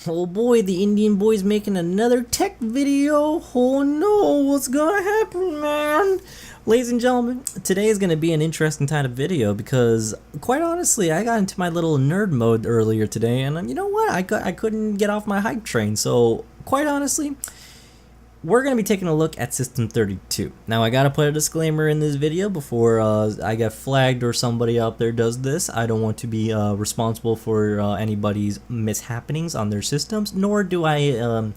Oh boy, the Indian boy's making another tech video. Oh no, what's gonna happen, man? Ladies and gentlemen, today is gonna be an interesting kind of video because, quite honestly, I got into my little nerd mode earlier today, and you know what? I couldn't get off my hype train. So, quite honestly, we're going to be taking a look at System 32. Now, I got to put a disclaimer in this video before I get flagged or somebody out there does this. I don't want to be responsible for anybody's mishappenings on their systems, nor do I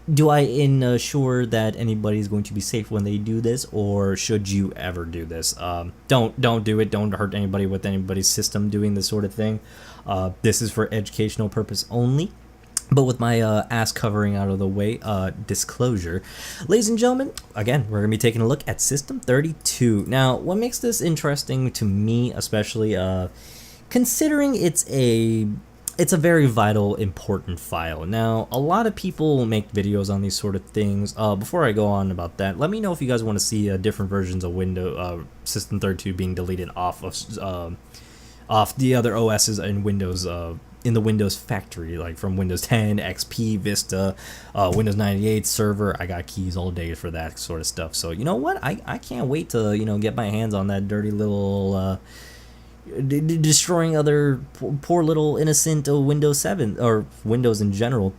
ensure that anybody's going to be safe when they do this, or should you ever do this. Don't do it. Don't hurt anybody with anybody's system doing this sort of thing. This is for educational purpose only. But with my ass covering out of the way, disclosure. Ladies and gentlemen, again, we're going to be taking a look at System 32. Now, what makes this interesting to me, especially considering it's a very vital, important file. Now, a lot of people make videos on these sort of things. Before I go on about that, let me know if you guys want to see different versions of System 32 being deleted off the other OSs in Windows, in the Windows factory, like from Windows 10, XP, Vista, Windows 98 server. I got keys all day for that sort of stuff. So you know what? I can't wait to get my hands on that dirty little destroying other poor little innocent Windows 7 or Windows in general.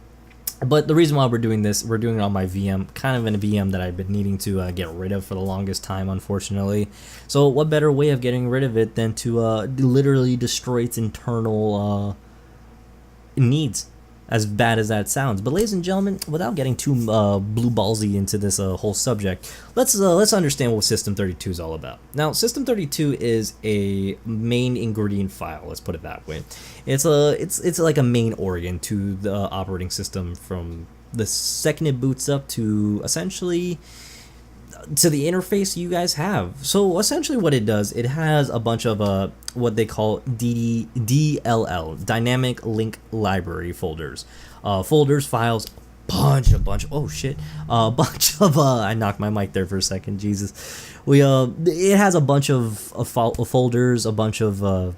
But the reason why we're doing this, we're doing it on my VM, kind of in a VM that I've been needing to get rid of for the longest time, unfortunately. So what better way of getting rid of it than to literally destroy its internal needs, as bad as that sounds. But ladies and gentlemen, without getting too blue ballsy into this whole subject, let's understand what System 32 is all about. Now, System 32 is a main ingredient file. Let's put it that way. It's like a main organ to the operating system from the second it boots up to essentially to the interface you guys have. So essentially what it does, it has a bunch of what they call DLL, Dynamic Link Library folders. Files, bunch oh shit, a bunch of I knocked my mic there for a second, Jesus. It has a bunch of folders, a bunch of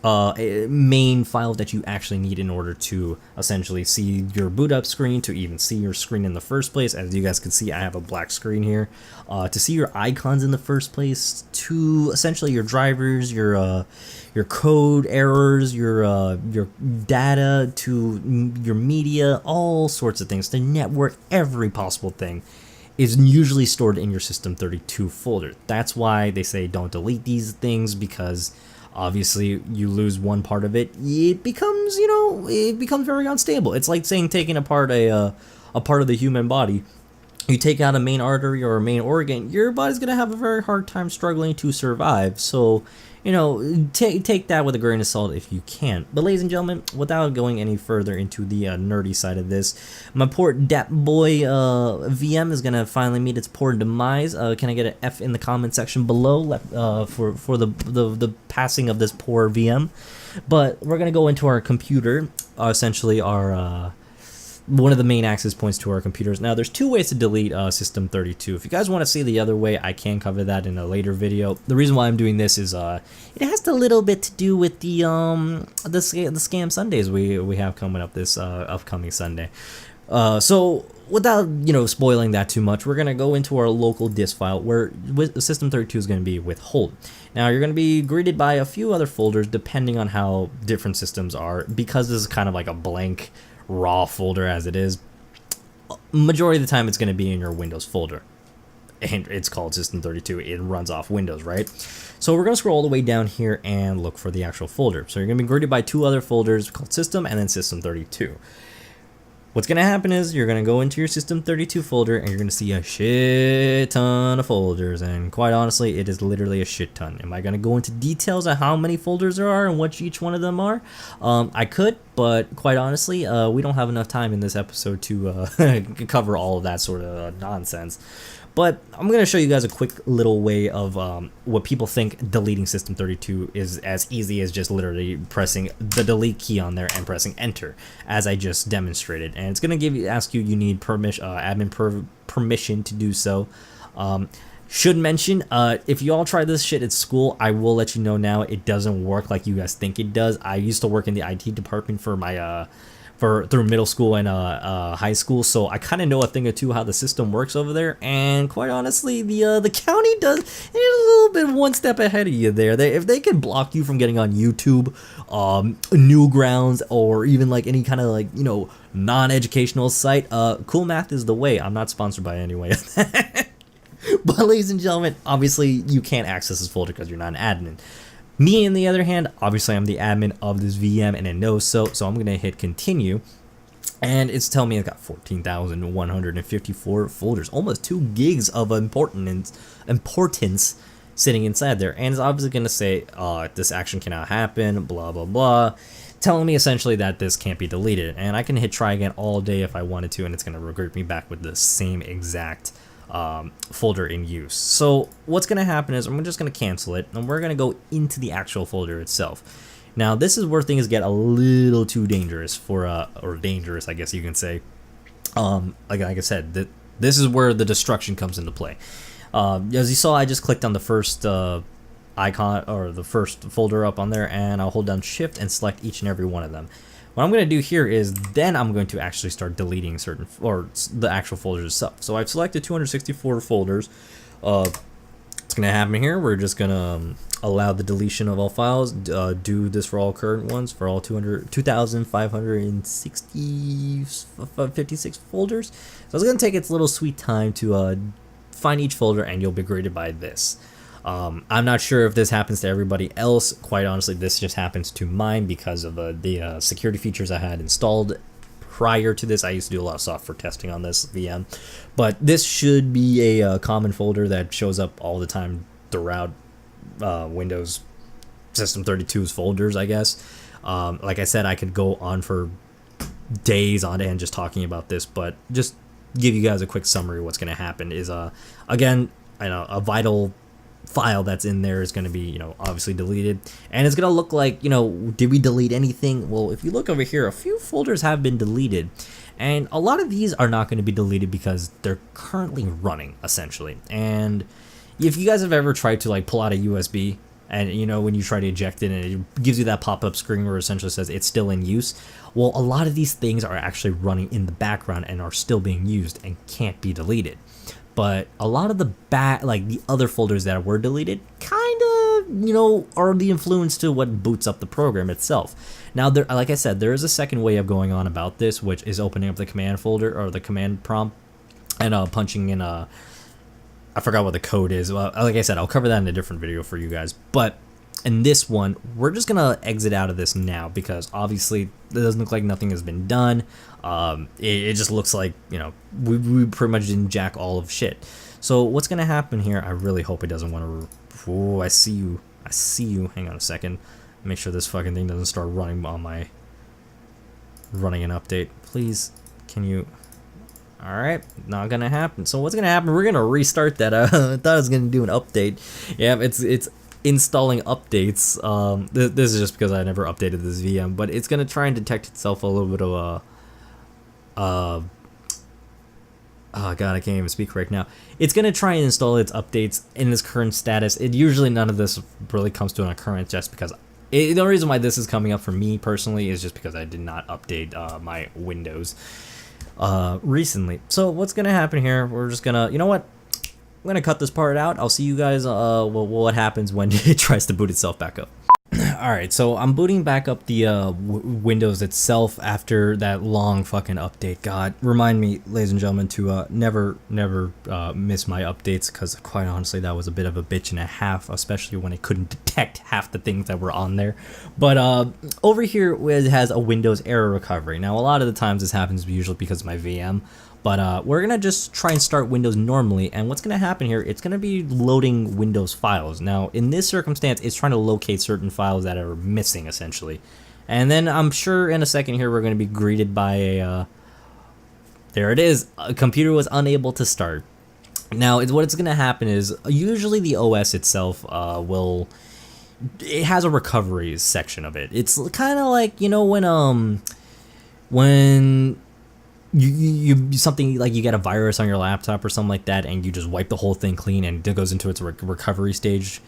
main file that you actually need in order to essentially see your boot up screen, to even see your screen in the first place. As you guys can see, I have a black screen here. To see your icons in the first place, to essentially your drivers, your code errors, your data, to your media, all sorts of things, the network, every possible thing is usually stored in your System 32 folder. That's why they say don't delete these things, because obviously you lose one part of it, it becomes very unstable. It's like saying taking apart a part of the human body. You take out a main artery or a main organ, your body's gonna have a very hard time struggling to survive. So take that with a grain of salt if you can. But ladies and gentlemen, without going any further into the nerdy side of this, my poor Dat Boy VM is gonna finally meet its poor demise. Can I get an F in the comment section below for the passing of this poor VM? But we're gonna go into our computer, essentially our one of the main access points to our computers. Now, there's two ways to delete System 32. If you guys want to see the other way, I can cover that in a later video. The reason why I'm doing this is it has a little bit to do with the scam Sundays we have coming up this upcoming Sunday. So without spoiling that too much, we're gonna go into our local disk file where System 32 is going to be withhold. Now, you're going to be greeted by a few other folders depending on how different systems are, because this is kind of like a blank raw folder as it is. Majority of the time it's going to be in your Windows folder, and it's called System 32. It runs off Windows, right? So we're going to scroll all the way down here and look for the actual folder. So you're going to be greeted by two other folders called System and then System 32. What's going to happen is you're going to go into your System 32 folder and you're going to see a shit ton of folders, and quite honestly, it is literally a shit ton. Am I going to go into details on how many folders there are and what each one of them are? I could, but quite honestly, we don't have enough time in this episode to cover all of that sort of nonsense. But I'm going to show you guys a quick little way of what people think deleting System 32 is as easy as just literally pressing the delete key on there and pressing enter, as I just demonstrated. And it's going to ask you need admin permission to do so. Should mention, if you all try this shit at school, I will let you know now, it doesn't work like you guys think it does. I used to work in the IT department for my through middle school and high school, so I kind of know a thing or two how the system works over there. And quite honestly, the county does a little bit one step ahead of you there. If they can block you from getting on YouTube, Newgrounds, or even like any kind of like, you know, non-educational site, Cool Math is the way. I'm not sponsored by any way of that. But ladies and gentlemen, obviously you can't access this folder because you're not an admin. Me, on the other hand, obviously I'm the admin of this VM and it knows so I'm going to hit continue. And it's telling me I've got 14,154 folders, almost 2 gigs of importance sitting inside there. And it's obviously going to say, this action cannot happen, blah, blah, blah, telling me essentially that this can't be deleted. And I can hit try again all day if I wanted to, and it's going to revert me back with the same exact folder in use. So what's going to happen is I'm just going to cancel it, and we're going to go into the actual folder itself. Now this is where things get a little too dangerous for or dangerous, I guess you can say. Like I said, this is where the destruction comes into play. As you saw, I just clicked on the first icon or the first folder up on there, and I'll hold down shift and select each and every one of them. What I'm going to do here is then I'm going to actually start deleting certain, or the actual folders itself. So I've selected 264 folders. What's going to happen here, we're just going to allow the deletion of all files, do this for all current ones, for all 2,556 folders. So it's going to take its little sweet time to find each folder, and you'll be greeted by this. I'm not sure if this happens to everybody else. Quite honestly, this just happens to mine because of the security features I had installed prior to this. I used to do a lot of software testing on this VM, but this should be a common folder that shows up all the time throughout Windows System 32's folders, I guess. Like I said, I could go on for days on end just talking about this, but just give you guys a quick summary. What's going to happen is, again, I know a vital file that's in there is going to be, you know, obviously deleted, and it's going to look like, you know, did we delete anything? Well, if you look over here, a few folders have been deleted, and a lot of these are not going to be deleted because they're currently running, essentially. And if you guys have ever tried to like pull out a USB, and you know, when you try to eject it and it gives you that pop-up screen where it essentially says it's still in use, well, a lot of these things are actually running in the background and are still being used and can't be deleted. But a lot of the the other folders that were deleted kind of, you know, are the influence to what boots up the program itself. Now, there, like I said, there is a second way of going on about this, which is opening up the command folder or the command prompt and punching in I forgot what the code is. Well, like I said, I'll cover that in a different video for you guys. But in this one, we're just gonna exit out of this now because obviously it doesn't look like nothing has been done. It just looks like, you know, we pretty much didn't jack all of shit. So what's gonna happen here? I really hope it doesn't want to. Oh, I see you. I see you. Hang on a second. Make sure this fucking thing doesn't start running on my running an update. Please, can you? All right, not gonna happen. So what's gonna happen? We're gonna restart that. I thought I was gonna do an update. Yeah, it's installing updates. This is just because I never updated this VM, but it's gonna try and detect itself a little bit of oh god, I can't even speak right now. It's gonna try and install its updates in its current status. It usually none of this really comes to an occurrence just because the only reason why this is coming up for me personally is just because I did not update my Windows recently. So what's gonna happen here? We're just gonna, you know what? I'm gonna cut this part out. I'll see you guys what happens when it tries to boot itself back up. Alright, so I'm booting back up the Windows itself after that long fucking update. God, remind me, ladies and gentlemen, to never miss my updates, because quite honestly, that was a bit of a bitch and a half, especially when it couldn't detect half the things that were on there. But over here, it has a Windows error recovery. Now, a lot of the times this happens usually because of my VM. But we're going to just try and start Windows normally, and what's going to happen here, it's going to be loading Windows files. Now, in this circumstance, it's trying to locate certain files that are missing, essentially. And then I'm sure in a second here, we're going to be greeted by a, there it is, a computer was unable to start. Now, what it's going to happen is, usually the OS itself it has a recovery section of it. It's kind of like, you know, when you something like you get a virus on your laptop or something like that, and you just wipe the whole thing clean and it goes into its recovery stage.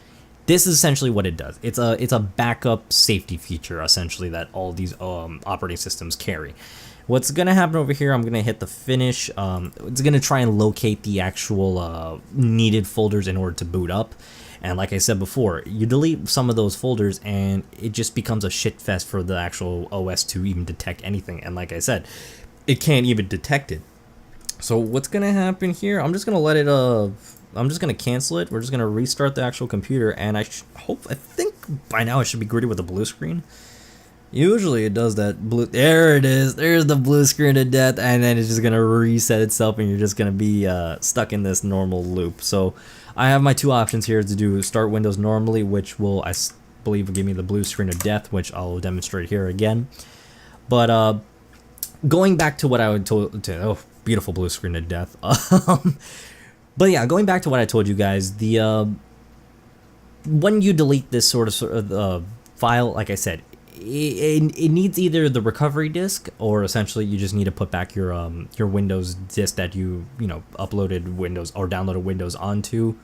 This is essentially what it does. It's a backup safety feature essentially that all these operating systems carry. What's gonna happen over here? I'm gonna hit the finish. It's gonna try and locate the actual needed folders in order to boot up. And like I said before, you delete some of those folders and it just becomes a shit fest for the actual OS to even detect anything. And like I said, it can't even detect it. So what's gonna happen here? I'm just gonna let it I'm just gonna cancel it. We're just gonna restart the actual computer, and I think by now it should be greeted with a blue screen. Usually it does that blue. There it is. There's the blue screen of death, and then it's just gonna reset itself, and you're just gonna be stuck in this normal loop. So I have my two options here to do start Windows normally, which will believe will give me the blue screen of death, which I'll demonstrate here again. But going back to what I would oh, beautiful blue screen of death. But yeah, going back to what I told you guys, the when you delete this sort of file, like I said, it needs either the recovery disk, or essentially you just need to put back your Windows disk that you uploaded Windows or downloaded Windows onto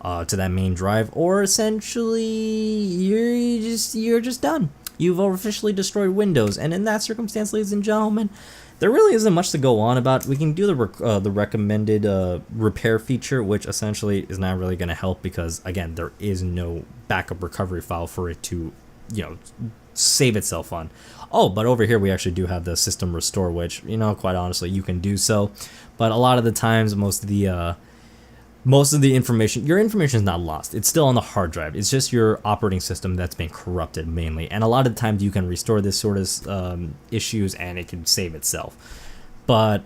to that main drive, or essentially you're just done. You've officially destroyed Windows, and in that circumstance, ladies and gentlemen, there really isn't much to go on about. We can do the recommended repair feature, which essentially is not really going to help because, again, there is no backup recovery file for it to, save itself on. Oh, but over here we actually do have the system restore, which, quite honestly, you can do so. But a lot of the times, most of the information, your information is not lost. It's still on the hard drive. It's just your operating system that's been corrupted mainly. And a lot of the times you can restore this sort of issues and it can save itself. But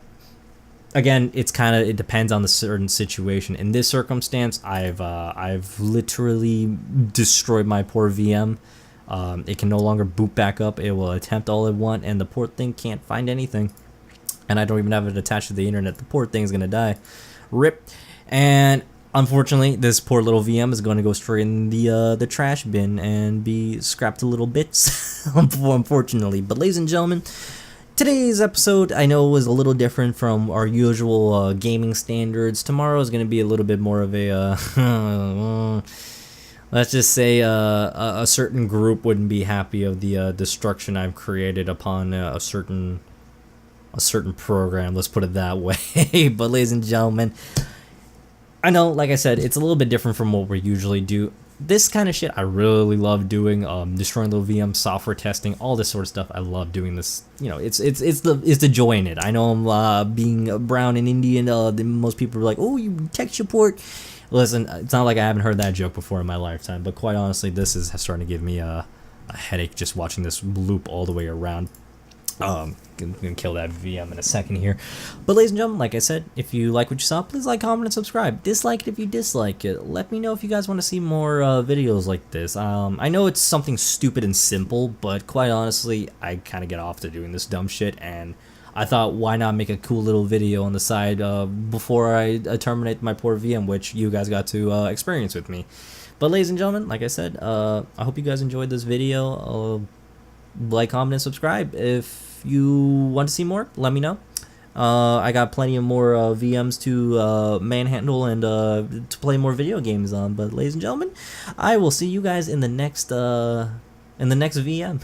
again, it depends on the certain situation. In this circumstance, I've literally destroyed my poor VM. It can no longer boot back up. It will attempt all it wants, and the poor thing can't find anything. And I don't even have it attached to the internet. The poor thing's gonna die. RIP. And unfortunately, this poor little VM is going to go straight in the trash bin and be scrapped to little bits, unfortunately. But ladies and gentlemen, today's episode I know was a little different from our usual gaming standards. Tomorrow is going to be a little bit more of a, let's just say a certain group wouldn't be happy of the destruction I've created upon a certain program. Let's put it that way. But ladies and gentlemen, I know, like I said, it's a little bit different from what we usually do. This kind of shit I really love doing, destroying little VMs, software testing, all this sort of stuff. I love doing this. It's the joy in it. I know I'm being brown and Indian. Most people are like, oh, you tech support. Listen, it's not like I haven't heard that joke before in my lifetime, but quite honestly, this is starting to give me a headache just watching this loop all the way around. Gonna kill that VM in a second here. But ladies and gentlemen, like I said, if you like what you saw, please like, comment, and subscribe. Dislike it if you dislike it. Let me know if you guys want to see more videos like this. I know it's something stupid and simple, but quite honestly, I kind of get off to doing this dumb shit, and I thought, why not make a cool little video on the side before I terminate my poor VM, which you guys got to experience with me. But ladies and gentlemen, like I said, I hope you guys enjoyed this video. Like, comment, and subscribe. If you want to see more, let me know. I got plenty of more VMs to manhandle and to play more video games on. But ladies and gentlemen, I will see you guys in the next VM.